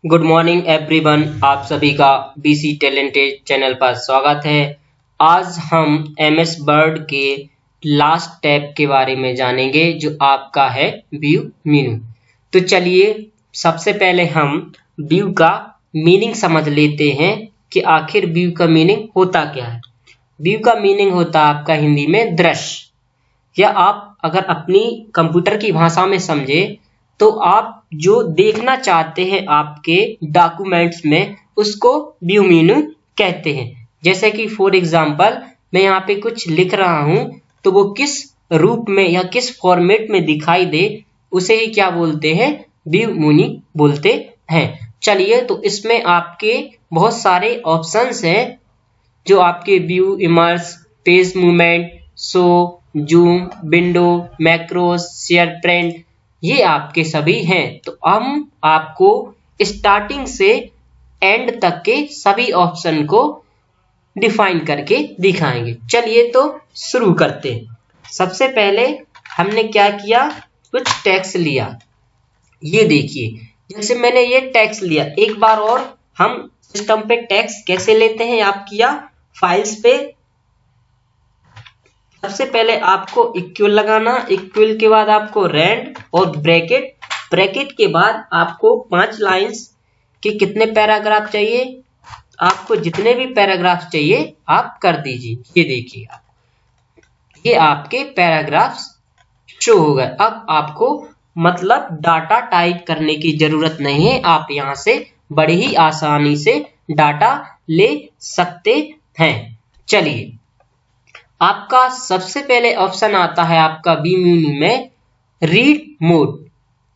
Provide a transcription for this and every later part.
Good morning everyone, आप सभी का बीसी टैलेंटेड चैनल पर स्वागत है। आज हम एमएस वर्ड के लास्ट टैब के बारे में जानेंगे जो आपका है व्यू मेनू। तो चलिए सबसे पहले हम व्यू का मीनिंग समझ लेते हैं कि आखिर व्यू का मीनिंग होता क्या है। व्यू का मीनिंग होता है आपका हिंदी में दृश्य, या आप अगर अपनी कंप्यूटर की भाषा में समझे तो आप जो देखना चाहते हैं आपके डॉक्यूमेंट्स में उसको व्यू मेनू कहते हैं। जैसे कि फॉर एग्जांपल मैं यहाँ पे कुछ लिख रहा हूँ तो वो किस रूप में या किस फॉर्मेट में दिखाई दे उसे ही क्या बोलते हैं, व्यू मेनू बोलते हैं। चलिए तो इसमें आपके बहुत सारे ऑप्शंस हैं जो आपके view, immerse, page movement, show, zoom, window, macros, share print, ये आपके सभी हैं। तो हम आपको स्टार्टिंग से एंड तक के सभी ऑप्शन को डिफाइन करके दिखाएंगे। चलिए तो शुरू करते हैं। सबसे पहले हमने क्या किया, कुछ टेक्स्ट लिया। ये देखिए जैसे मैंने ये टेक्स्ट लिया, एक बार और हम सिस्टम पे टेक्स्ट कैसे लेते हैं, आप किया फाइल्स पे सबसे पहले आपको इक्वल लगाना, इक्वल के बाद आपको रेंड और ब्रैकेट के बाद आपको 5 लाइंस के कितने पैराग्राफ चाहिए, आपको जितने भी पैराग्राफ चाहिए आप कर दीजिए। ये देखिए ये आपके पैराग्राफ्स शो हो गए। अब आपको मतलब डाटा टाइप करने की जरूरत नहीं है, आप यहाँ से बड़ी ही आसानी से डाटा ले सकते हैं। चलिए आपका सबसे पहले ऑप्शन आता है आपका व्यू मेनू में रीड मोड।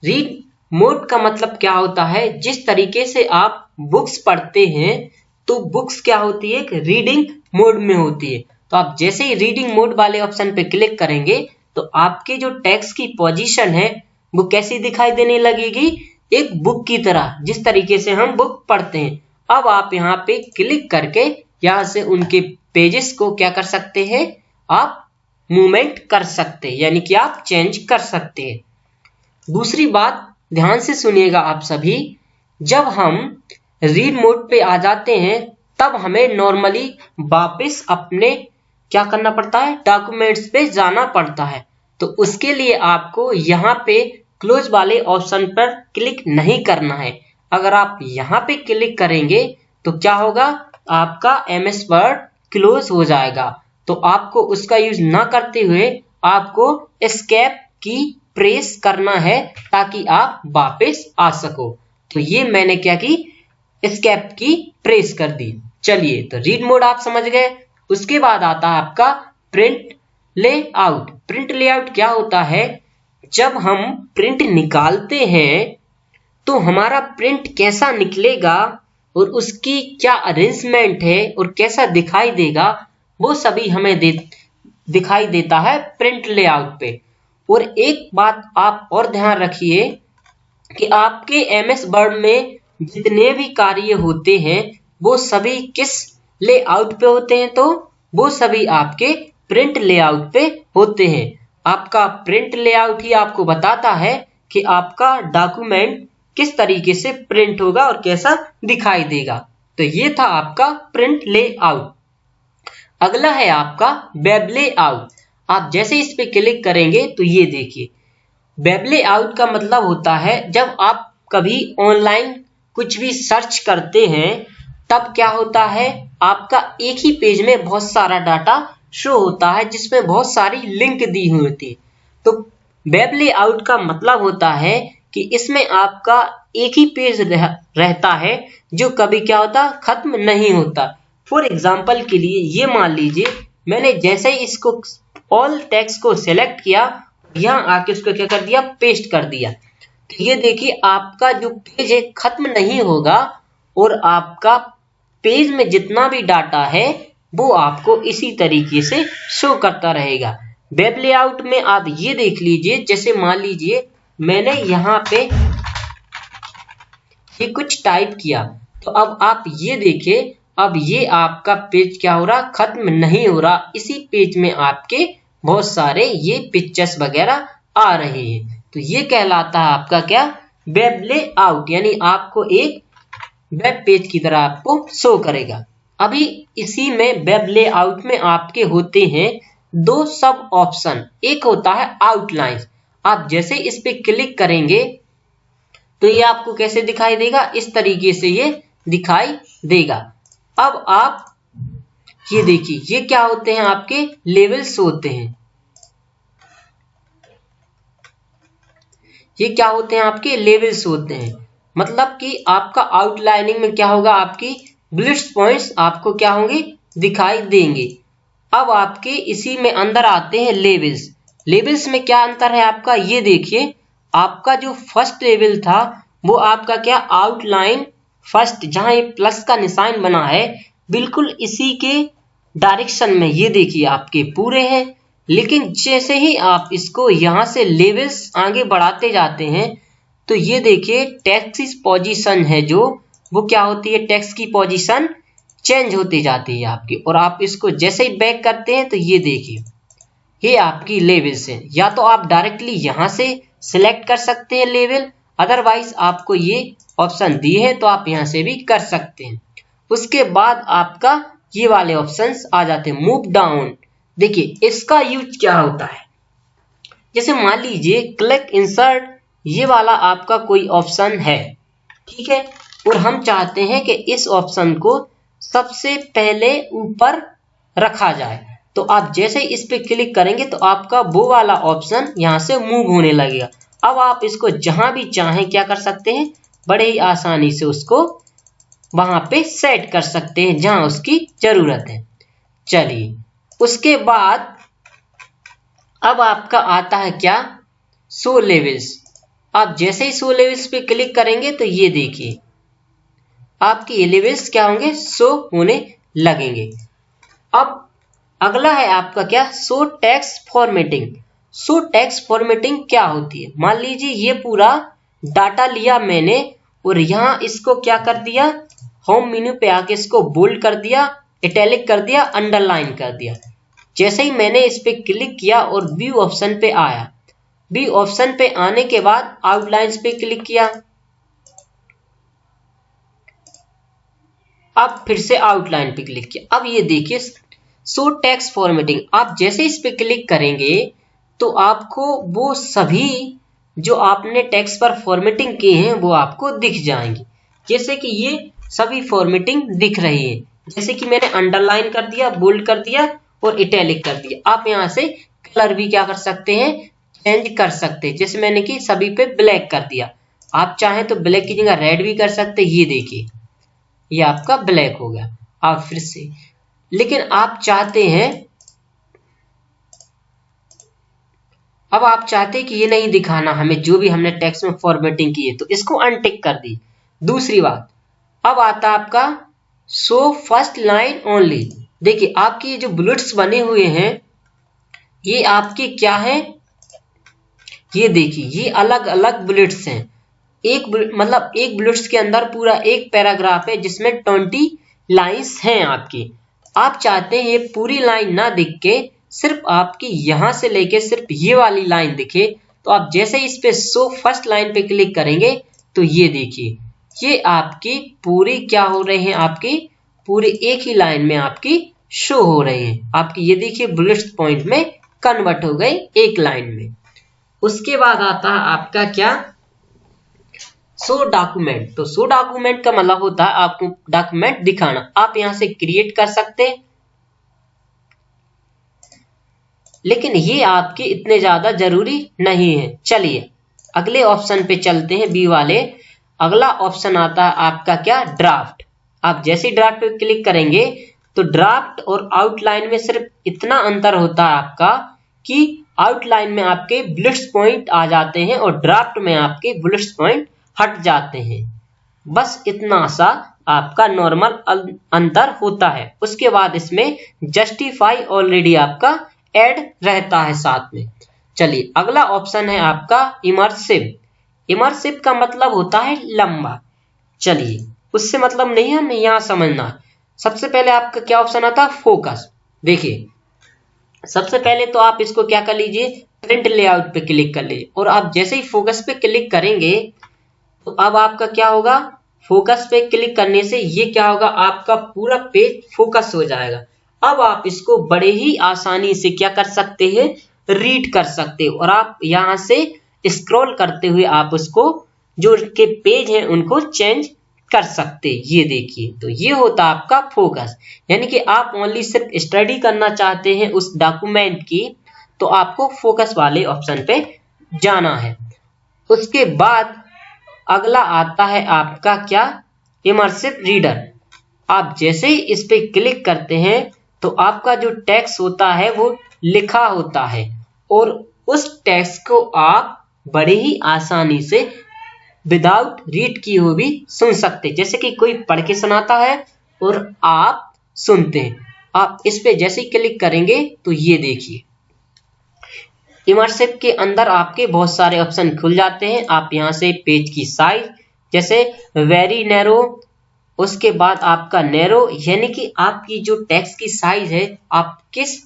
रीड मोड का मतलब क्या होता है, जिस तरीके से आप बुक्स पढ़ते हैं तो बुक्स क्या होती है, एक रीडिंग मोड में होती है। तो आप जैसे ही रीडिंग मोड वाले ऑप्शन पे क्लिक करेंगे तो आपके जो टेक्स्ट की पोजीशन है वो कैसी दिखाई देने लगेगी, एक बुक की तरह, जिस तरीके से हम बुक पढ़ते हैं। अब आप यहाँ पे क्लिक करके यहाँ से उनके पेजेस को क्या कर सकते हैं, आप मूवमेंट कर सकते हैं, यानी कि आप चेंज कर सकते हैं। दूसरी बात ध्यान से सुनिएगा आप सभी, जब हम रीड मोड पे आ जाते हैं तब हमें नॉर्मली वापस अपने क्या करना पड़ता है, डॉक्यूमेंट्स पे जाना पड़ता है। तो उसके लिए आपको यहाँ पे क्लोज वाले ऑप्शन पर क्लिक नहीं करना है। अगर आप यहाँ पे क्लिक करेंगे तो क्या होगा, आपका एमएस वर्ड क्लोज हो जाएगा। तो आपको उसका यूज ना करते हुए आपको एस्केप की प्रेस करना है ताकि आप वापस आ सको। तो ये मैंने क्या की, एस्केप की प्रेस कर दी। चलिए तो रीड मोड आप समझ गए। उसके बाद आता है आपका प्रिंट लेआउट। प्रिंट लेआउट क्या होता है, जब हम प्रिंट निकालते हैं तो हमारा प्रिंट कैसा निकलेगा और उसकी क्या अरेंजमेंट है और कैसा दिखाई देगा, वो सभी हमें दिखाई देता है प्रिंट लेआउट पे। और एक बात आप और ध्यान रखिए कि आपके एमएस वर्ड में जितने भी कार्य होते हैं वो सभी किस लेआउट पे होते हैं, तो वो सभी आपके प्रिंट लेआउट पे होते हैं। आपका प्रिंट लेआउट ही आपको बताता है कि आपका डॉक्यूमेंट किस तरीके से प्रिंट होगा और कैसा दिखाई देगा। तो ये था आपका प्रिंट लेआउट। अगला है आपका वेब लेआउट। आप जैसे इस पे क्लिक करेंगे तो ये देखिए वेब लेआउट का मतलब होता है जब आप कभी ऑनलाइन कुछ भी सर्च करते हैं तब क्या होता है, आपका एक ही पेज में बहुत सारा डाटा शो होता है जिसमें बहुत सारी लिंक दी हुई होती है। तो वेब लेआउट का मतलब होता है कि इसमें आपका एक ही पेज रहता है जो कभी क्या होता, खत्म नहीं होता। फॉर एग्जाम्पल के लिए ये मान लीजिए मैंने जैसे ही इसको ऑल टेक्स्ट को सिलेक्ट किया, यहाँ आके उसको क्या कर दिया, पेस्ट कर दिया। तो ये देखिए आपका जो पेज है खत्म नहीं होगा और आपका पेज में जितना भी डाटा है वो आपको इसी तरीके से शो करता रहेगा। वेब लेआउट में आप ये देख लीजिए, जैसे मान लीजिए मैंने यहाँ पे ये कुछ टाइप किया, तो अब आप ये देखिए अब ये आपका पेज क्या हो रहा, खत्म नहीं हो रहा। इसी पेज में आपके बहुत सारे ये पिक्चर्स वगैरह आ रहे हैं। तो ये कहलाता है आपका क्या, वेब लेआउट, यानी आपको एक वेब पेज की तरह आपको शो करेगा। अभी इसी में वेब लेआउट में आपके होते हैं दो सब ऑप्शन, एक होता है आउटलाइन। आप जैसे इस पे क्लिक करेंगे तो ये आपको कैसे दिखाई देगा, इस तरीके से ये दिखाई देगा। अब आप ये देखिए, ये क्या होते हैं, आपके लेवल्स होते हैं। ये क्या होते हैं, आपके लेवल्स होते हैं। मतलब कि आपका आउटलाइनिंग में क्या होगा, आपकी बुलेट्स पॉइंट्स आपको क्या होंगे, दिखाई देंगे। अब आपके इसी में अंदर आते हैं लेवल्स। लेवल्स में क्या अंतर है आपका, ये देखिए, आपका जो फर्स्ट लेवल था वो आपका क्या, आउटलाइन फर्स्ट, जहां ये प्लस का निशान बना है बिल्कुल इसी के डायरेक्शन में, ये देखिए आपके पूरे हैं। लेकिन जैसे ही आप इसको यहां से लेवल्स आगे बढ़ाते जाते हैं तो ये देखिए टेक्स्ट की पोजीशन है जो, वो क्या होती है, टेक्स्ट की पोजीशन चेंज होती जाती है आपकी। और आप इसको जैसे ही बैक करते हैं तो ये देखिए ये आपकी लेवल्स हैं। या तो आप डायरेक्टली यहां से सिलेक्ट कर सकते हैं लेवल, अदरवाइज आपको ये ऑप्शन दिए हैं तो आप यहां से भी कर सकते हैं। उसके बाद आपका ये वाले ऑप्शंस आ जाते हैं, मूव डाउन। देखिए इसका यूज क्या होता है, जैसे मान लीजिए क्लिक इंसर्ट, ये वाला आपका कोई ऑप्शन है, ठीक है, और हम चाहते हैं कि इस ऑप्शन को सबसे पहले ऊपर रखा जाए। तो आप जैसे इस पे क्लिक करेंगे तो आपका वो वाला ऑप्शन यहां से मूव होने लगेगा। अब आप इसको जहां भी चाहें क्या कर सकते हैं, बड़े ही आसानी से उसको वहां पे सेट कर सकते हैं जहां उसकी जरूरत है। चलिए उसके बाद अब आपका आता है क्या, शो लेवल्स। आप जैसे ही शो लेवल्स पे क्लिक करेंगे तो ये देखिए आपके ये लेवल्स क्या होंगे, शो होने लगेंगे। अब अगला है आपका क्या, show text formatting. Show text formatting क्या होती है, मान लीजिए ये पूरा डाटा लिया मैंने और यहाँ इसको क्या कर दिया, होम मेन्यू पे आके इसको बोल्ड कर दिया, इटैलिक कर दिया, अंडरलाइन कर दिया। जैसे ही मैंने इस पे क्लिक किया और व्यू ऑप्शन पे आया, व्यू ऑप्शन पे आने के बाद आउटलाइंस पे क्लिक किया, अब फिर से आउटलाइन पे क्लिक किया। अब ये देखिए शो टेक्स्ट फॉर्मेटिंग, आप जैसे इस पे क्लिक करेंगे तो आपको वो सभी जो आपने टेक्स्ट पर फॉर्मेटिंग किए हैं वो आपको दिख जाएंगी। जैसे कि ये सभी फॉर्मेटिंग दिख रही है, जैसे कि मैंने अंडरलाइन कर दिया, बोल्ड कर दिया और इटैलिक कर दिया। आप यहाँ से कलर भी क्या कर सकते हैं, चेंज कर सकते हैं। जैसे मैंने कि सभी पे ब्लैक कर दिया, आप चाहें तो ब्लैक की जगह रेड भी कर सकते हैं। ये देखिए ये आपका ब्लैक हो गया। आप फिर से, लेकिन आप चाहते हैं, अब आप चाहते हैं कि ये नहीं दिखाना हमें जो भी हमने टेक्स्ट में फॉर्मेटिंग की है, तो इसको अनटिक कर दी। दूसरी बात, अब आता है आपका शो फर्स्ट लाइन ओनली। देखिए आपके ये जो बुलेट्स बने हुए हैं ये आपके क्या है, ये देखिए ये अलग अलग बुलेट्स हैं। एक मतलब एक बुलेट्स के अंदर पूरा एक पैराग्राफ है जिसमें 20 लाइंस हैं आपकी। आप चाहते हैं ये पूरी लाइन ना दिख के सिर्फ आपकी यहां से लेके सिर्फ ये वाली लाइन दिखे, तो आप जैसे इस पे शो फर्स्ट लाइन पे क्लिक करेंगे तो ये देखिए ये आपकी पूरी क्या हो रहे हैं, आपकी पूरी एक ही लाइन में आपकी शो हो रहे हैं। आपकी ये देखिए बुलेट्स पॉइंट में कन्वर्ट हो गई एक लाइन में। उसके बाद आता है आपका क्या, शो डॉक्यूमेंट। तो शो डॉक्यूमेंट का मतलब होता है आपको डॉक्यूमेंट दिखाना। आप यहां से क्रिएट कर सकते हैं, लेकिन ये आपके इतने ज्यादा जरूरी नहीं है। चलिए अगले ऑप्शन पे चलते हैं, बी वाले। अगला ऑप्शन आता है आपका क्या, ड्राफ्ट। आप जैसे ड्राफ्ट पे क्लिक करेंगे तो ड्राफ्ट और आउटलाइन में सिर्फ इतना अंतर होता है आपका कि आउटलाइन में आपके बुलेट्स पॉइंट आ जाते हैं और ड्राफ्ट में आपके बुलेट्स पॉइंट हट जाते हैं। बस इतना सा आपका नॉर्मल अंतर होता है। उसके बाद इसमें जस्टिफाई ऑलरेडी आपका ऐड रहता है साथ में। चलिए अगला ऑप्शन है आपका इमर्सिव। इमर्सिव का मतलब होता है लंबा। चलिए उससे मतलब नहीं है, हमें यहाँ समझना। सबसे पहले आपका क्या ऑप्शन आता है, फोकस। देखिए सबसे पहले तो आप इसको क्या कर लीजिए, प्रिंट लेआउट पे क्लिक कर लीजिए और आप जैसे ही फोकस पे क्लिक करेंगे तो अब आपका क्या होगा, फोकस पे क्लिक करने से ये क्या होगा, आपका पूरा पेज फोकस हो जाएगा। अब आप इसको बड़े ही आसानी से क्या कर सकते हैं, रीड कर सकते हो, और आप यहाँ से स्क्रॉल करते हुए आप उसको जो के पेज हैं उनको चेंज कर सकते। ये देखिए, तो ये होता आपका फोकस, यानी कि आप ओनली सिर्फ स्टडी करना चाहते हैं उस डॉक्यूमेंट की, तो आपको फोकस वाले ऑप्शन पे जाना है। उसके बाद अगला आता है आपका क्या, इमर्सिव रीडर। आप जैसे ही इस पे क्लिक करते हैं तो आपका जो टेक्स्ट होता है वो लिखा होता है, और उस टेक्स्ट को आप बड़े ही आसानी से विदाउट रीड किए हुए भी सुन सकते, जैसे कि कोई पढ़ के सुनाता है और आप सुनते हैं। आप इस पे जैसे ही क्लिक करेंगे तो ये देखिए, इमर्सिव के अंदर आपके बहुत सारे ऑप्शन खुल जाते हैं। आप यहाँ से पेज की साइज, जैसे वेरी नैरो, उसके बाद आपका नैरो, यानी कि आपकी जो टेक्स्ट की साइज है, आप किस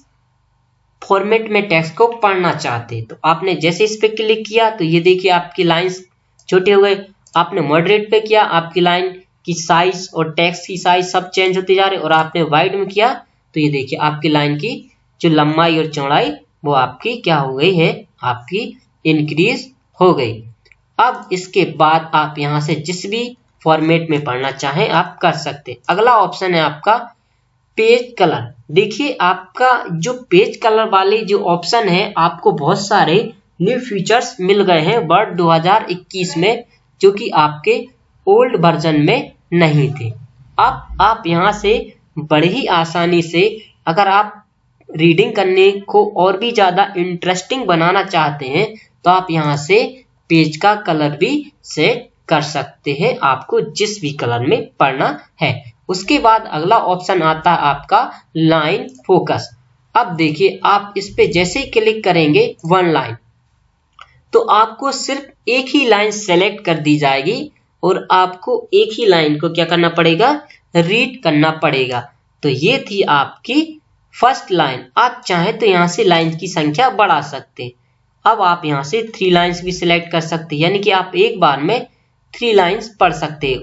फॉर्मेट में टेक्स्ट को पढ़ना चाहते हैं। तो आपने जैसे इस पे क्लिक किया तो ये देखिए आपकी लाइंस छोटे हो गए। आपने मॉडरेट पे किया, आपकी लाइन की साइज और टेक्स्ट की साइज सब चेंज होते जा रहे, और आपने वाइड में किया तो ये देखिए आपकी लाइन की जो लंबाई और चौड़ाई वो आपकी क्या हो गई है, आपकी इंक्रीज हो गई। अब इसके बाद आप यहाँ से जिस भी फॉर्मेट में पढ़ना चाहें आप कर सकते। अगला ऑप्शन है आपका पेज कलर। देखिए आपका जो पेज कलर वाले जो ऑप्शन है, आपको बहुत सारे न्यू फीचर्स मिल गए हैं वर्ड 2021 में, जो कि आपके ओल्ड वर्जन में नहीं थे। अब आप यहाँ से बड़ी ही आसानी से, अगर आप रीडिंग करने को और भी ज्यादा इंटरेस्टिंग बनाना चाहते हैं तो आप यहाँ से पेज का कलर भी सेट कर सकते हैं, आपको जिस भी कलर में पढ़ना है। उसके बाद अगला ऑप्शन आता है आपका लाइन फोकस। अब देखिए आप इस पे जैसे ही क्लिक करेंगे वन लाइन, तो आपको सिर्फ एक ही लाइन सेलेक्ट कर दी जाएगी और आपको एक ही लाइन को क्या करना पड़ेगा, रीड करना पड़ेगा। तो ये थी आपकी फर्स्ट लाइन। आप चाहें तो यहाँ से लाइन की संख्या बढ़ा सकते हैं। अब आप यहाँ से 3 लाइन्स भी सिलेक्ट कर सकते हैं, यानी कि आप एक बार में 3 लाइन्स पढ़ सकते हो।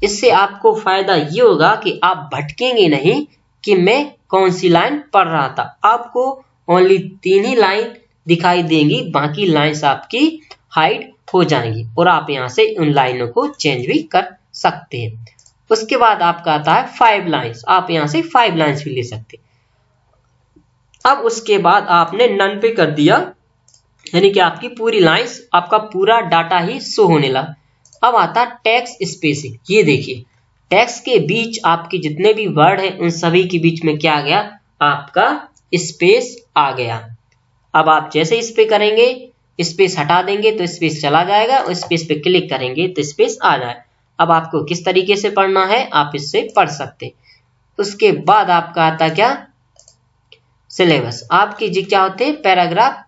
इससे आपको फायदा ये होगा कि आप भटकेंगे नहीं कि मैं कौन सी लाइन पढ़ रहा था। आपको ओनली 3 ही लाइन दिखाई देंगी, बाकी लाइन्स आपकी हाइड हो जाएंगी, और आप यहाँ से उन लाइनों को चेंज भी कर सकते हैं। उसके बाद आपका आता है 5 लाइन्स। आप यहाँ से 5 लाइन्स भी ले सकते हैं। अब उसके बाद आपने नन पे कर दिया, यानी कि आपकी पूरी लाइन्स, आपका पूरा डाटा ही शो होने लगा। अब आता है टेक्स्ट स्पेसिंग। ये देखिए टेक्स्ट के बीच आपके जितने भी वर्ड हैं उन सभी के बीच में क्या आ गया, आपका स्पेस आ गया। अब आप जैसे इस पे करेंगे, स्पेस हटा देंगे तो स्पेस चला जाएगा, और स्पेस पे क्लिक करेंगे तो स्पेस आ जाए। अब आपको किस तरीके से पढ़ना है आप इससे पढ़ सकते। उसके बाद आपका आता क्या, सिलेबस। आपके जी क्या होते हैं, पैराग्राफ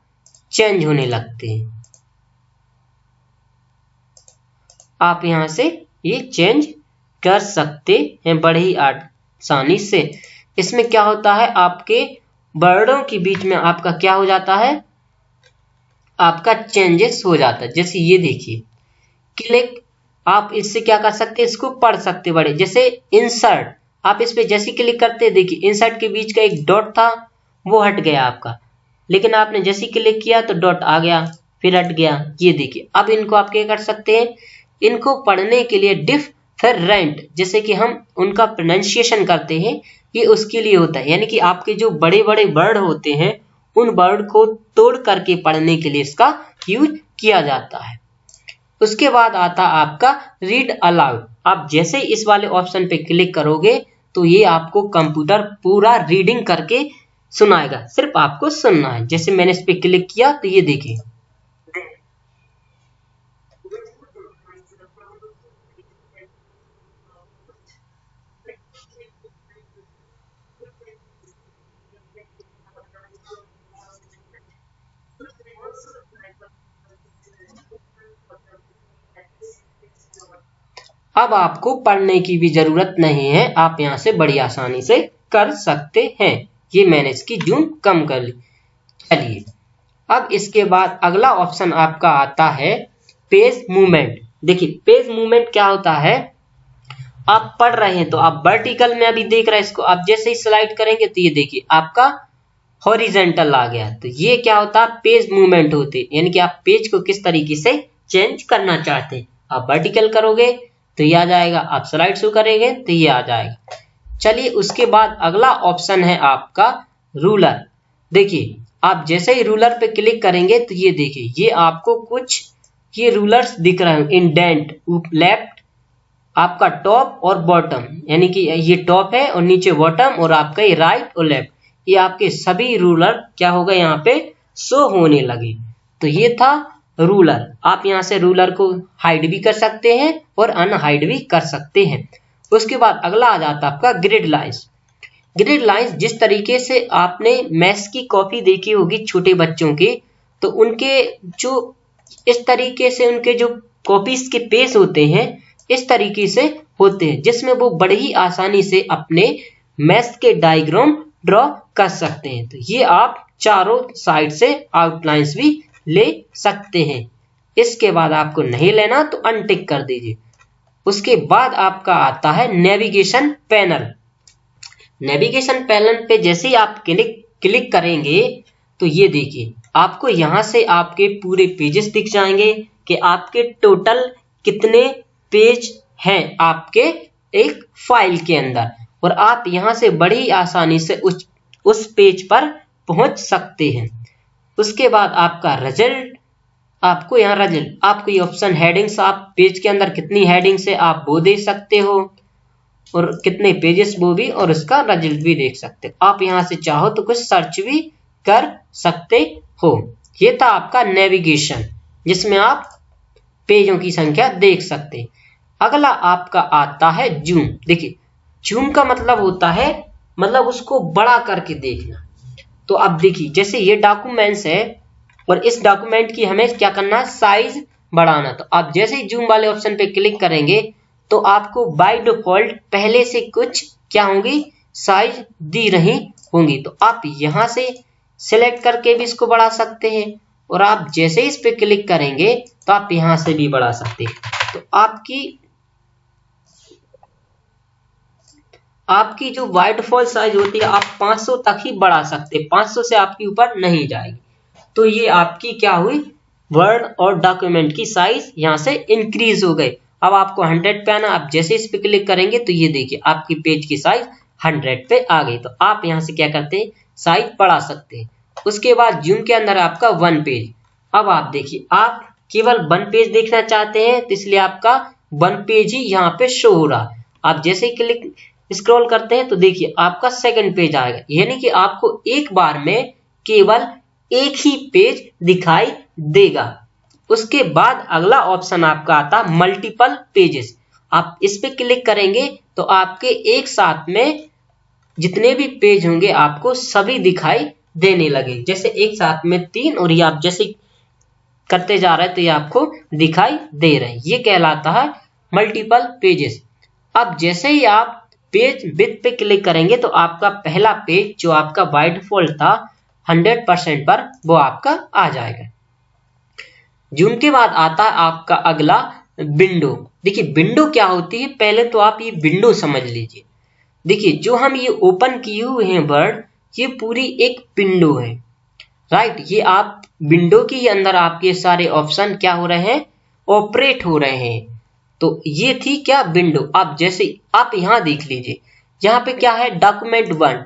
चेंज होने लगते हैं। आप यहां से ये चेंज कर सकते हैं बड़े ही आसानी से। इसमें क्या होता है, आपके वर्डों के बीच में आपका क्या हो जाता है, आपका चेंजेस हो जाता है। जैसे ये देखिए क्लिक, आप इससे क्या कर सकते हैं, इसको पढ़ सकते बड़े। जैसे इंसर्ट, आप इस पे जैसे क्लिक करते हैं, देखिए इंसर्ट के बीच का एक डॉट था वो हट गया आपका, लेकिन आपने जैसे क्लिक किया तो डॉट आ गया फिर हट गया। ये देखिए अब इनको आप क्या कर सकते हैं, इनको पढ़ने के लिए डिफरेंट, जैसे कि हम उनका प्रोनाउंसिएशन करते हैं, ये उसके लिए होता है। यानी कि आपके जो बड़े बड़े वर्ड होते हैं उन वर्ड को तोड़ करके पढ़ने के लिए इसका यूज किया जाता है। उसके बाद आता आपका रीड अलाउड। आप जैसे ही इस वाले ऑप्शन पे क्लिक करोगे तो ये आपको कंप्यूटर पूरा रीडिंग करके सुनाएगा, सिर्फ आपको सुनना है। जैसे मैंने इस पे क्लिक किया तो ये देखिए अब आपको पढ़ने की भी जरूरत नहीं है, आप यहाँ से बड़ी आसानी से कर सकते हैं। ये मैंने इसकी जूम कम कर ली। चलिए अब इसके बाद अगला ऑप्शन आपका आता है पेज मूवमेंट। देखिए पेज मूवमेंट क्या होता है, आप पढ़ रहे हैं तो आप वर्टिकल में अभी देख रहे हैं इसको, आप जैसे ही स्लाइड करेंगे तो ये देखिए आपका हॉरिजेंटल आ गया। तो ये क्या होता है, पेज मूवमेंट होते, यानी कि आप पेज को किस तरीके से चेंज करना चाहते हैं। आप वर्टिकल करोगे तो ये आ जाएगा, आप स्लाइड शो करेंगे तो ये आ जाएगा। चलिए उसके बाद अगला ऑप्शन है आपका रूलर। देखिए आप जैसे ही रूलर पे क्लिक करेंगे तो ये देखिए ये आपको कुछ ये रूलर्स दिख रहे हैं, इंडेंट, लेफ्ट, आपका टॉप और बॉटम, यानी कि ये टॉप है और नीचे बॉटम, और आपका ये राइट और लेफ्ट, ये आपके सभी रूलर क्या होगा यहाँ पे शो होने लगे। तो ये था रूलर। आप यहाँ से रूलर को हाइड भी कर सकते हैं और अनहाइड भी कर सकते हैं। उसके बाद अगला आ जाता है आपका ग्रिड लाइंस। ग्रिड लाइंस जिस तरीके से आपने मैथ्स की कॉपी देखी होगी छोटे बच्चों की, तो उनके जो इस तरीके से उनके जो कॉपीज के पेज होते हैं इस तरीके से होते हैं, जिसमें वो बड़े ही आसानी से अपने मैथ्स के डायग्राम ड्रॉ कर सकते हैं। तो ये आप चारों साइड से आउटलाइंस भी ले सकते हैं। इसके बाद आपको नहीं लेना तो अनटिक कर दीजिए। उसके बाद आपका आता है नेविगेशन पैनल। नेविगेशन पैनल पे जैसे ही आप क्लिक करेंगे तो ये देखिए आपको यहाँ से आपके पूरे पेजेस दिख जाएंगे कि आपके टोटल कितने पेज हैं आपके एक फाइल के अंदर, और आप यहाँ से बड़ी आसानी से उस पेज पर पहुंच सकते हैं। उसके बाद आपका रिजल्ट, आपको यहाँ रिजल्ट, आपको ये ऑप्शन हेडिंग्स, आप पेज के अंदर कितनी हेडिंग्स है आप वो दे सकते हो, और कितने पेजेस वो भी, और उसका रिजल्ट भी देख सकते हो। आप यहाँ से चाहो तो कुछ सर्च भी कर सकते हो। ये था आपका नेविगेशन जिसमें आप पेजों की संख्या देख सकते हैं। अगला आपका आता है जूम। देखिए जूम का मतलब होता है मतलब उसको बड़ा करके देखना। तो अब देखिए जैसे ये डॉक्यूमेंट्स है और इस डॉक्यूमेंट की हमें क्या करना है, साइज बढ़ाना। तो आप जैसे ही जूम वाले ऑप्शन पे क्लिक करेंगे तो आपको बाय डिफॉल्ट पहले से कुछ क्या होंगी, साइज दी रही होंगी। तो आप यहाँ से सिलेक्ट करके भी इसको बढ़ा सकते हैं, और आप जैसे इस पे क्लिक करेंगे तो आप यहाँ से भी बढ़ा सकते हैं। तो आपकी जो बाय डिफॉल्ट साइज होती है आप 500 तक ही बढ़ा सकते हैं, 500 से आपके ऊपर नहीं जाएगी। तो ये आपकी क्या हुई, वर्ड और डॉक्यूमेंट की साइज यहाँ से इंक्रीज हो गई। अब आपको 100 पे आना, आप जैसे इस पे क्लिक करेंगे तो ये देखिए आपकी पेज की साइज 100 पे आ गई। तो आप यहाँ से क्या करते हैं, साइज बढ़ा सकते हैं। उसके बाद जूम के अंदर आपका 1 पेज। अब आप देखिए आप केवल 1 पेज देखना चाहते हैं तो इसलिए आपका 1 पेज ही यहाँ पे शो हो रहा। आप जैसे ही क्लिक स्क्रॉल करते हैं तो देखिए आपका 2nd पेज आएगा, यानी कि आपको एक बार में केवल एक ही पेज दिखाई देगा। उसके बाद अगला ऑप्शन आपका आता मल्टीपल पेजेस। आप इस पे क्लिक करेंगे तो आपके एक साथ में जितने भी पेज होंगे आपको सभी दिखाई देने लगे, जैसे एक साथ में 3, और ये आप जैसे करते जा रहे हैं तो ये आपको दिखाई दे रहे हैं। ये कहलाता है मल्टीपल पेजेस। अब जैसे ही आप पेज विड्थ पे क्लिक करेंगे तो आपका पहला पेज जो आपका बाय डिफॉल्ट था 100% पर वो आपका आ जाएगा। जूम के बाद आता है आपका अगला विंडो। देखिए विंडो क्या होती है, पहले तो आप ये विंडो समझ लीजिए। देखिए जो हम ये ओपन किए हुए हैं वर्ड, ये पूरी एक विंडो है, राइट। ये आप विंडो के अंदर आपके सारे ऑप्शन क्या हो रहे हैं, ऑपरेट हो रहे हैं। तो ये थी क्या, विंडो। आप जैसे आप यहाँ देख लीजिए, यहाँ पे क्या है, डॉक्यूमेंट 1।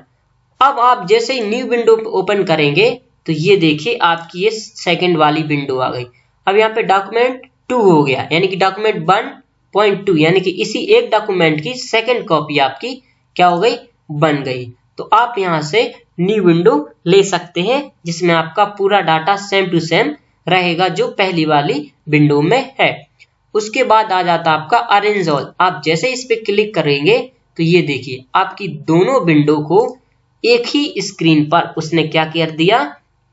अब आप जैसे ही न्यू विंडो ओपन करेंगे तो ये देखिए आपकी ये 2nd वाली विंडो आ गई। अब यहाँ पे डॉक्यूमेंट 2 हो गया, यानी कि डॉक्यूमेंट 1.2, यानी कि इसी एक डॉक्यूमेंट की 2nd कॉपी आपकी क्या हो गई, बन गई। तो आप यहाँ से न्यू विंडो ले सकते हैं जिसमें आपका पूरा डाटा सेम टू सेम रहेगा जो पहली वाली विंडो में है। उसके बाद आ जाता आपका अरेंज ऑल। आप जैसे इस पे क्लिक करेंगे तो ये देखिए आपकी दोनों विंडो को एक ही स्क्रीन पर उसने क्या कर दिया,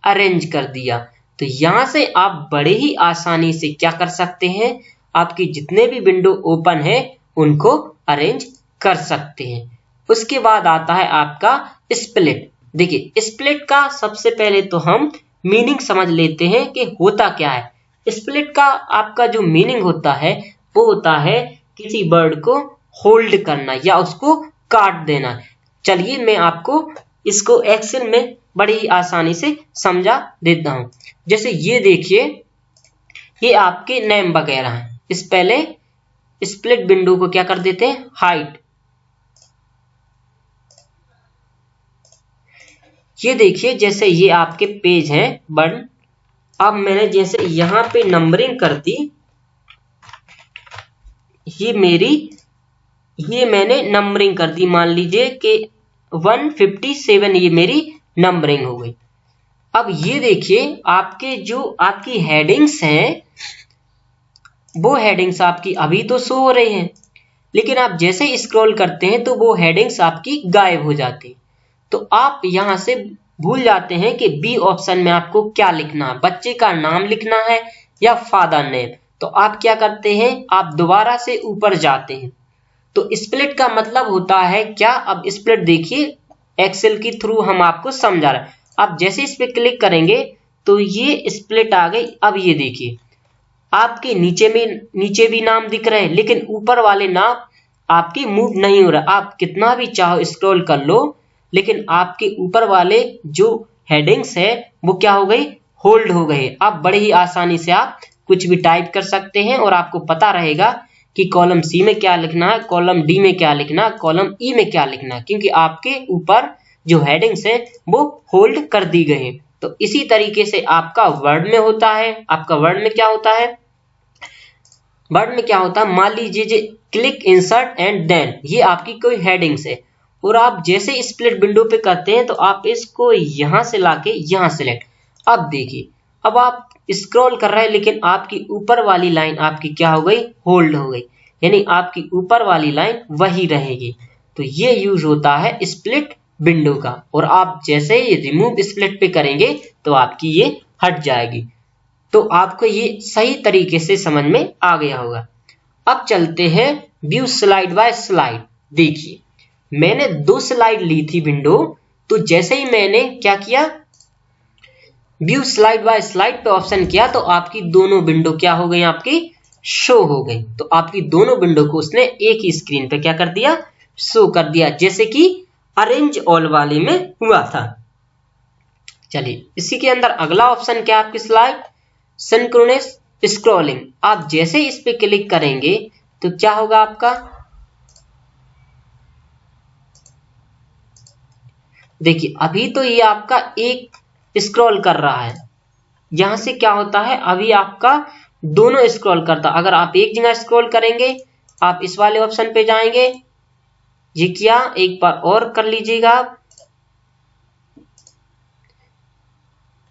अरेंज कर दिया। तो यहाँ से आप बड़े ही आसानी से क्या कर सकते हैं, आपकी जितने भी विंडो ओपन है उनको अरेंज कर सकते हैं। उसके बाद आता है आपका स्प्लिट। देखिए स्प्लिट का सबसे पहले तो हम मीनिंग समझ लेते हैं कि होता क्या है। स्प्लिट का आपका जो मीनिंग होता है वो होता है किसी वर्ड को होल्ड करना या उसको काट देना। चलिए मैं आपको इसको एक्सेल में बड़ी ही आसानी से समझा देता हूं। जैसे ये देखिए, ये आपके नेम वगैरह हैं। इस पहले स्प्लिट विंडो को क्या कर देते हैं, हाइड। ये देखिए, जैसे ये आपके पेज हैं बन। अब मैंने जैसे यहां पे नंबरिंग कर दी, ये मैंने नंबरिंग कर दी। मान लीजिए कि 157 ये मेरी नंबरिंग हो गई। अब ये देखिए, आपके जो आपकी हेडिंग्स हैं, वो हेडिंग्स आपकी अभी तो शो हो रही हैं, लेकिन आप जैसे ही स्क्रॉल करते हैं तो वो हेडिंग्स आपकी गायब हो जाती है। तो आप यहां से भूल जाते हैं कि बी ऑप्शन में आपको क्या लिखना है, बच्चे का नाम लिखना है या फादर नेम। तो आप क्या करते हैं, आप दोबारा से ऊपर जाते हैं। तो स्प्लिट का मतलब होता है क्या, अब स्प्लिट देखिए एक्सेल के थ्रू हम आपको समझा रहे हैं। आप जैसे इस पे क्लिक करेंगे तो ये स्प्लिट आ गई। अब ये देखिए, आपके नीचे भी नाम दिख रहे हैं, लेकिन ऊपर वाले नाम आपकी मूव नहीं हो रहा। आप कितना भी चाहो स्क्रॉल कर लो, लेकिन आपके ऊपर वाले जो हेडिंग्स है वो क्या हो गई, होल्ड हो गए। अब बड़े ही आसानी से आप कुछ भी टाइप कर सकते हैं और आपको पता रहेगा कि कॉलम सी में क्या लिखना है, कॉलम डी में क्या लिखना है, कॉलम ई में क्या लिखना है, क्योंकि आपके ऊपर जो हेडिंग्स है वो होल्ड कर दी गई है। तो इसी तरीके से आपका वर्ड में होता है। आपका वर्ड में क्या होता है, वर्ड में क्या होता है, मान लीजिए क्लिक इंसर्ट एंड देन, ये आपकी कोई हेडिंग्स है और आप जैसे स्प्लिट विंडो पे करते हैं तो आप इसको यहां से लाके यहां सेलेक्ट। अब देखिए, अब आप स्क्रॉल कर रहे हैं, लेकिन आपकी ऊपर वाली लाइन आपकी क्या हो गई, होल्ड हो गई, यानी आपकी ऊपर वाली लाइन वही रहेगी। तो ये यूज होता है स्प्लिट विंडो का। और आप जैसे ही रिमूव स्प्लिट पे करेंगे तो आपकी ये हट जाएगी। तो आपको ये सही तरीके से समझ में आ गया होगा। अब चलते हैं व्यू स्लाइड बाय स्लाइड। देखिए, मैंने 2 स्लाइड ली थी विंडो, तो जैसे ही मैंने क्या किया, व्यू स्लाइड बाय स्लाइड पे ऑप्शन किया, तो आपकी दोनों विंडो क्या हो गई, आपकी शो हो गई। तो आपकी दोनों विंडो को उसने एक ही स्क्रीन पे क्या कर दिया, शो कर दिया, जैसे कि अरेंज ऑल वाले में हुआ था। चलिए, इसी के अंदर अगला ऑप्शन क्या है आपकी स्लाइड सिंक्रोनस स्क्रॉलिंग। आप जैसे इस पे क्लिक करेंगे तो क्या होगा आपका, देखिए अभी तो ये आपका एक स्क्रॉल कर रहा है, यहां से क्या होता है, अभी आपका दोनों स्क्रॉल करता। अगर आप एक जगह स्क्रॉल करेंगे, आप इस वाले ऑप्शन पे जाएंगे, ये किया, एक बार और कर लीजिएगा आप।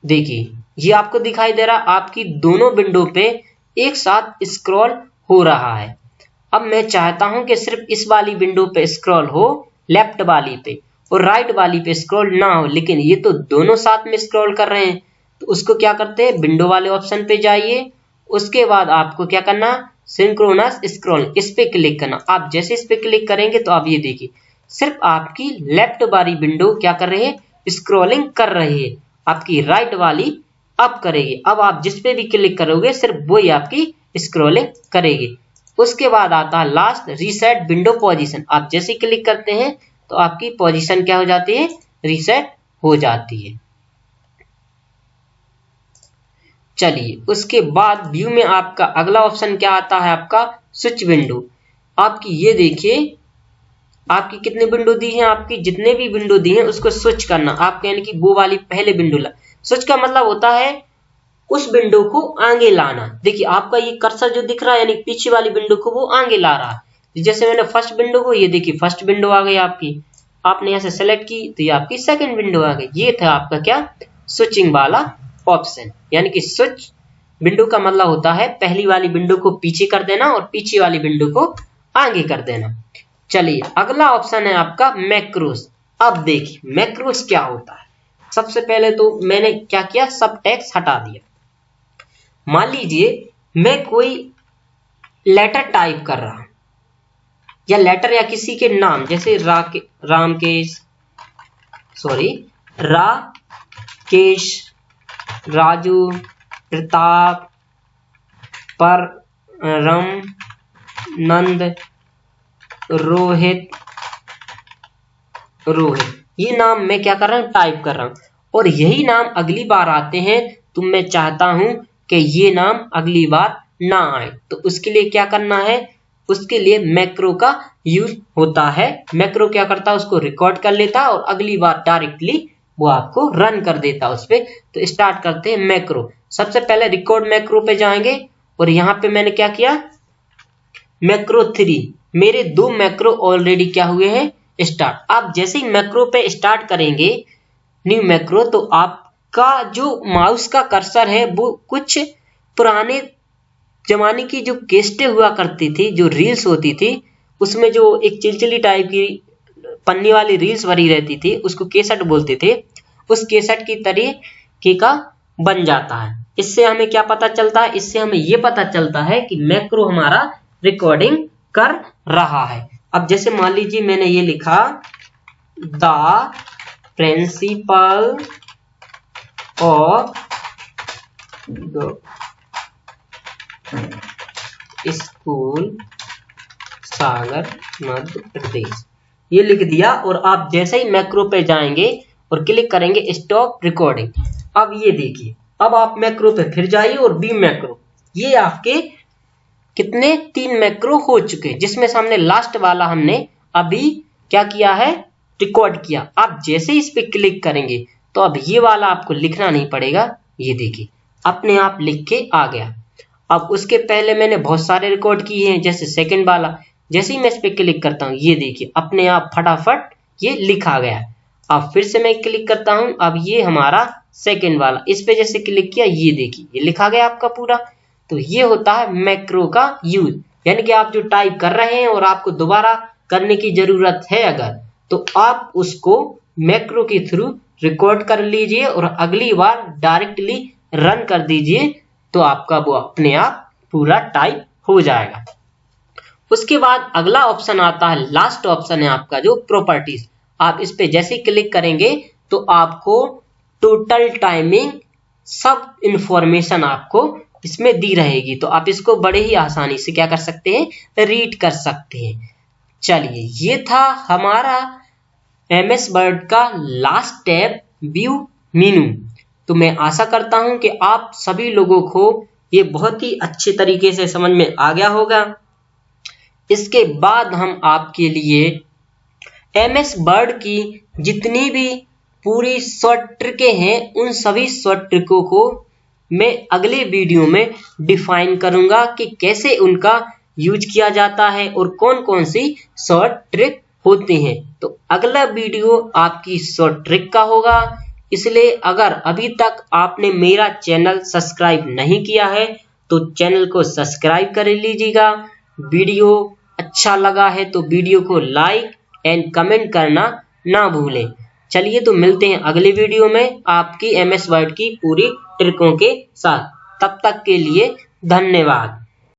देखिए, ये आपको दिखाई दे रहा, आपकी दोनों विंडो पे एक साथ स्क्रॉल हो रहा है। अब मैं चाहता हूं कि सिर्फ इस वाली विंडो पे स्क्रॉल हो, लेफ्ट वाली पे, और राइट वाली पे स्क्रॉल ना हो, लेकिन ये तो दोनों साथ में स्क्रॉल कर रहे हैं। तो उसको क्या करते हैं, विंडो वाले ऑप्शन पे जाइए, उसके बाद आपको क्या करना, सिंक्रोनस स्क्रॉल, इस पे क्लिक करना। आप जैसे इस पे क्लिक करेंगे तो आप ये देखिए, सिर्फ आपकी लेफ्ट वाली विंडो क्या कर रही है, स्क्रॉलिंग कर रही है, आपकी राइट वाली अब करेगी। अब आप जिस पे भी क्लिक करोगे सिर्फ वही आपकी स्क्रॉलिंग करेगी। उसके बाद आता है लास्ट, रीसेट विंडो पोजीशन। आप जैसे क्लिक करते हैं तो आपकी पोजीशन क्या हो जाती है, रीसेट हो जाती है। चलिए, उसके बाद व्यू में आपका अगला ऑप्शन क्या आता है, आपका स्विच विंडो। आपकी ये देखिए, आपकी कितने विंडो दी है, आपकी जितने भी विंडो दी है उसको स्विच करना। आपके यानी कि वो वाली पहले विंडो ला, स्विच का मतलब होता है उस विंडो को आगे लाना। देखिए, आपका ये कर्सर जो दिख रहा है, यानी पीछे वाली विंडो को वो आगे ला रहा है। जैसे मैंने फर्स्ट विंडो को, ये देखिए फर्स्ट विंडो आ गई आपकी, आपने यहाँ से सेलेक्ट की तो ये आपकी सेकंड विंडो आ गई। ये था आपका क्या, स्विचिंग वाला ऑप्शन। यानी कि स्विच विंडो का मतलब होता है पहली वाली विंडो को पीछे कर देना और पीछे वाली विंडो को आगे कर देना। चलिए, अगला ऑप्शन है आपका मैक्रोस। अब देखिए मैक्रोस क्या होता है। सबसे पहले तो मैंने क्या किया, सब टेक्स्ट हटा दिया। मान लीजिए मैं कोई लेटर टाइप कर रहा हूं, या लेटर या किसी के नाम, जैसे रामकेश, राकेश, राजू, प्रताप, परम, नंद, रोहित, ये नाम मैं क्या कर रहा हूँ, टाइप कर रहा हूँ। और यही नाम अगली बार आते हैं तो मैं चाहता हूं कि ये नाम अगली बार ना आए, तो उसके लिए क्या करना है, उसके लिए मैक्रो का यूज होता है। मैक्रो क्या करता है, उसको रिकॉर्ड कर लेता और अगली बार डायरेक्टली वो आपको रन कर देता उस पे। तो स्टार्ट करते हैं मैक्रो। सबसे पहले रिकॉर्ड मैक्रो पे जाएंगे और यहाँ पे मैंने क्या किया, मैक्रो 3, मेरे 2 मैक्रो ऑलरेडी क्या हुए हैं, स्टार्ट। आप जैसे ही मैक्रो पे स्टार्ट करेंगे न्यू मैक्रो, तो आपका जो माउस का कर्सर है वो कुछ पुराने जमाने की जो केस्टें हुआ करती थी, जो रील्स होती थी, उसमें जो एक चिलचिली टाइप की पन्नी वाली रील्स भरी रहती थी, उसको केसेट बोलते थे, उस केसेट की तरीके का बन जाता है। इससे हमें क्या पता चलता है, इससे हमें ये पता चलता है कि मैक्रो हमारा रिकॉर्डिंग कर रहा है। अब जैसे मान लीजिए मैंने ये लिखा, the principal of the school Sagar Madhya Pradesh, ये लिख दिया। और आप जैसे ही मैक्रो पे जाएंगे और क्लिक करेंगे स्टॉप रिकॉर्डिंग, अब ये देखिए, अब आप मैक्रो पे फिर जाइए और बी मैक्रो, ये आपके कितने 3 मैक्रो हो चुके, जिसमें से हमने लास्ट वाला हमने अभी क्या किया है, रिकॉर्ड किया। आप जैसे इस पे क्लिक करेंगे तो अब ये वाला आपको लिखना नहीं पड़ेगा, ये देखिए अपने आप लिख के आ गया। अब उसके पहले मैंने बहुत सारे रिकॉर्ड किए हैं, जैसे सेकंड वाला, जैसे ही मैं इस पे क्लिक करता हूँ ये देखिए अपने आप फटाफट ये लिखा गया। अब फिर से मैं क्लिक करता हूँ, अब ये हमारा सेकंड वाला, इस पे जैसे क्लिक किया ये देखिए ये लिखा गया आपका पूरा। तो ये होता है मैक्रो का यूज, यानी कि आप जो टाइप कर रहे हैं और आपको दोबारा करने की जरूरत है अगर, तो आप उसको मैक्रो के थ्रू रिकॉर्ड कर लीजिए और अगली बार डायरेक्टली रन कर दीजिए, तो आपका वो अपने आप पूरा टाइप हो जाएगा। उसके बाद अगला ऑप्शन आता है, लास्ट ऑप्शन है आपका जो प्रॉपर्टीज। आप इस पे जैसे ही क्लिक करेंगे तो आपको टोटल टाइमिंग सब इंफॉर्मेशन आपको इसमें दी रहेगी, तो आप इसको बड़े ही आसानी से क्या कर सकते हैं, रीड कर सकते हैं। चलिए ये था हमारा एमएस वर्ड का लास्ट टैब व्यू मेनू। तो मैं आशा करता हूं कि आप सभी लोगों को ये बहुत ही अच्छे तरीके से समझ में आ गया होगा। इसके बाद हम आपके लिए एमएस वर्ड की जितनी भी पूरी शॉर्ट ट्रिकें हैं उन सभी शॉर्ट ट्रिकों को मैं अगले वीडियो में डिफाइन करूंगा कि कैसे उनका यूज किया जाता है और कौन कौन सी शॉर्ट ट्रिक होती हैं। तो अगला वीडियो आपकी शॉर्ट ट्रिक का होगा, इसलिए अगर अभी तक आपने मेरा चैनल सब्सक्राइब नहीं किया है तो चैनल को सब्सक्राइब कर लीजिएगा। वीडियो अच्छा लगा है तो वीडियो को लाइक एंड कमेंट करना ना भूलें। चलिए तो मिलते हैं अगले वीडियो में आपकी एमएस वर्ड की पूरी ट्रिकों के साथ। तब तक के लिए धन्यवाद।